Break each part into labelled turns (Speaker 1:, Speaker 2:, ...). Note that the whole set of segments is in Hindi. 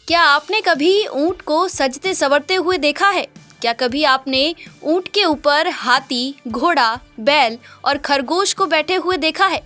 Speaker 1: क्या आपने कभी ऊंट को सजते संवरते हुए देखा है? क्या कभी आपने ऊंट के ऊपर हाथी, घोड़ा, बैल और खरगोश को बैठे हुए देखा है?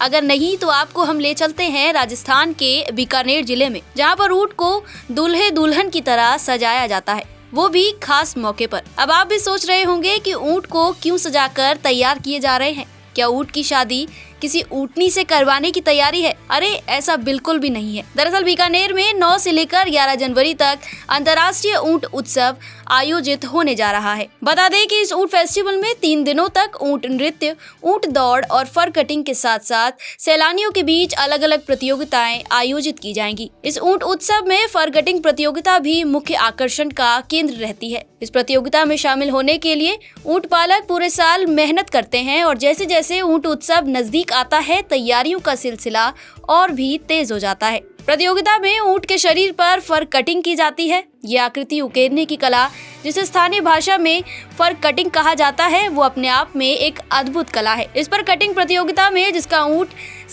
Speaker 1: अगर नहीं तो आपको हम ले चलते हैं राजस्थान के बीकानेर जिले में, जहां पर ऊंट को दूल्हे दुल्हन की तरह सजाया जाता है, वो भी खास मौके पर। अब आप भी सोच रहे होंगे कि ऊंट को क्यों सजाकर तैयार किए जा रहे हैं। क्या ऊंट की शादी किसी ऊंटनी से करवाने की तैयारी है? अरे ऐसा बिल्कुल भी नहीं है। दरअसल बीकानेर में 9 से लेकर 11 जनवरी तक अंतर्राष्ट्रीय ऊंट उत्सव आयोजित होने जा रहा है। बता दें कि इस ऊंट फेस्टिवल में 3 दिनों तक ऊंट नृत्य, ऊंट दौड़ और फर कटिंग के साथ साथ सैलानियों के बीच अलग अलग प्रतियोगिताएं आयोजित की जाएंगी। इस ऊंट उत्सव में फर कटिंग प्रतियोगिता भी मुख्य आकर्षण का केंद्र रहती है। इस प्रतियोगिता में शामिल होने के लिए ऊंट पालक पूरे साल मेहनत करते हैं और जैसे जैसे ऊंट उत्सव नजदीक आता है, तैयारियों का सिलसिला और भी तेज हो जाता है। प्रतियोगिता में ऊंट के शरीर पर फर कटिंग की जाती है। ये आकृति उकेरने की कला, जिसे स्थानीय भाषा में फर कटिंग कहा जाता है, वो अपने आप में एक अद्भुत कला है। इस पर कटिंग प्रतियोगिता में जिसका ऊंट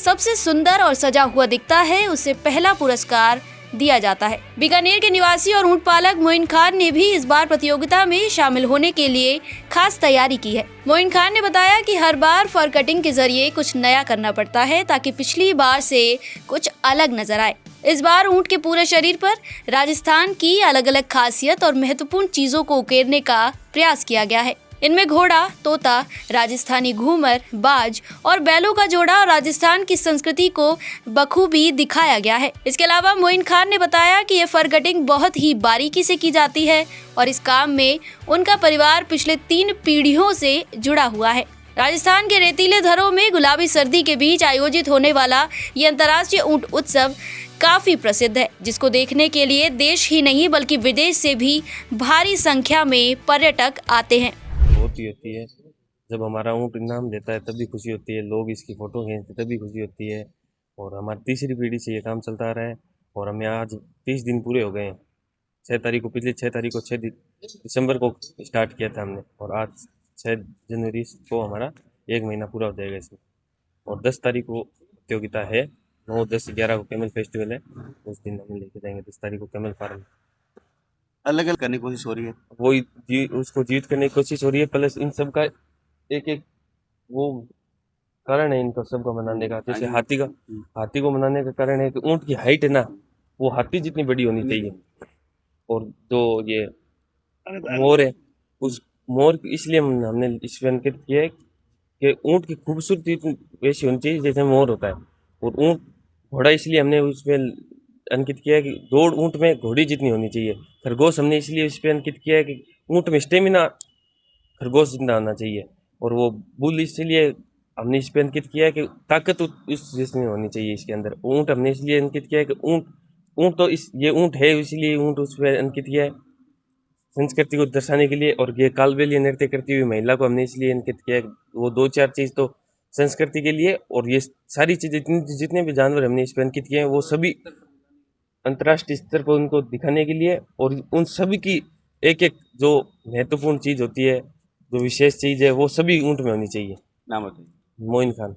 Speaker 1: सबसे सुंदर और सजा हुआ दिखता है, उसे पहला पुरस्कार दिया जाता है। बीकानेर के निवासी और ऊंट पालक मोइन खान ने भी इस बार प्रतियोगिता में शामिल होने के लिए खास तैयारी की है। मोइन खान ने बताया कि हर बार फर कटिंग के जरिए कुछ नया करना पड़ता है ताकि पिछली बार से कुछ अलग नजर आए। इस बार ऊंट के पूरे शरीर पर राजस्थान की अलग अलग खासियत और महत्वपूर्ण चीजों को उकेरने का प्रयास किया गया है। इनमें घोड़ा, तोता, राजस्थानी घूमर, बाज और बैलों का जोड़ा और राजस्थान की संस्कृति को बखूबी दिखाया गया है। इसके अलावा मोइन खान ने बताया कि ये फर कटिंग बहुत ही बारीकी से की जाती है और इस काम में उनका परिवार पिछले 3 पीढ़ियों से जुड़ा हुआ है। राजस्थान के रेतीले धरों में गुलाबी सर्दी के बीच आयोजित होने वाला ये अंतर्राष्ट्रीय ऊंट उत्सव काफी प्रसिद्ध है, जिसको देखने के लिए देश ही नहीं बल्कि विदेश से भी भारी संख्या में पर्यटक आते हैं।
Speaker 2: होती है जब हमारा ऊँट इनाम देता है तभी खुशी होती है, लोग इसकी फ़ोटो खींचते तभी खुशी होती है। और हमारी तीसरी पीढ़ी से ये काम चलता आ रहा है और हमें आज 30 दिन पूरे हो गए हैं। 6 तारीख को, पिछले 6 तारीख को, 6 दिसंबर को स्टार्ट किया था हमने और आज 6 जनवरी को हमारा 1 महीना पूरा हो जाएगा इसमें। और 10 तारीख को प्रतियोगिता है, 9, 10, 11 को कैमल फेस्टिवल है, उस दिन हम लेके जाएंगे 10 तारीख को कैमल फार्म।
Speaker 3: अलग अलग करने की कोशिश हो रही है,
Speaker 2: वही उसको जीत करने की कोशिश हो रही है। प्लस इन सब का एक वो कारण है इनको सबको मनाने का। जैसे हाथी को मनाने का कारण है कि ऊंट की हाइट है ना, वो हाथी जितनी बड़ी होनी चाहिए। और जो ये मोर है, उस मोर इसलिए हमने इस पे अंकित किया है कि ऊंट की खूबसूरती वैसी होनी चाहिए जैसे मोर होता है। और ऊंट घोड़ा इसलिए हमने उस पर अंकित किया है कि दौड़ ऊंट में घोड़ी जितनी होनी चाहिए। खरगोश हमने इसलिए इस पर अंकित किया है कि ऊंट में स्टेमिना खरगोश जितना होना चाहिए। और वो बुल इसलिए हमने इस पर अंकित किया है कि ताकत उस जिसमें होनी चाहिए इसके अंदर। ऊंट हमने इसलिए अंकित किया है कि ऊंट तो ये ऊंट है, इसलिए ऊंट उस पर अंकित किया है संस्कृति को दर्शाने के लिए। और ये कालबेलिया नृत्य करती हुई महिला को हमने इसलिए अंकित किया है, वो 2-4 चीज़ तो संस्कृति के लिए। और ये सारी चीज़ें जितने भी जानवर हमने इस पर अंकित किए हैं वो सभी अंतर्राष्ट्रीय स्तर पर उनको दिखाने के लिए। और उन सभी की एक एक जो महत्वपूर्ण चीज़ होती है, जो विशेष चीज़ है, वो सभी ऊंट में होनी चाहिए।
Speaker 3: नाम बताइए।
Speaker 2: मोइन खान।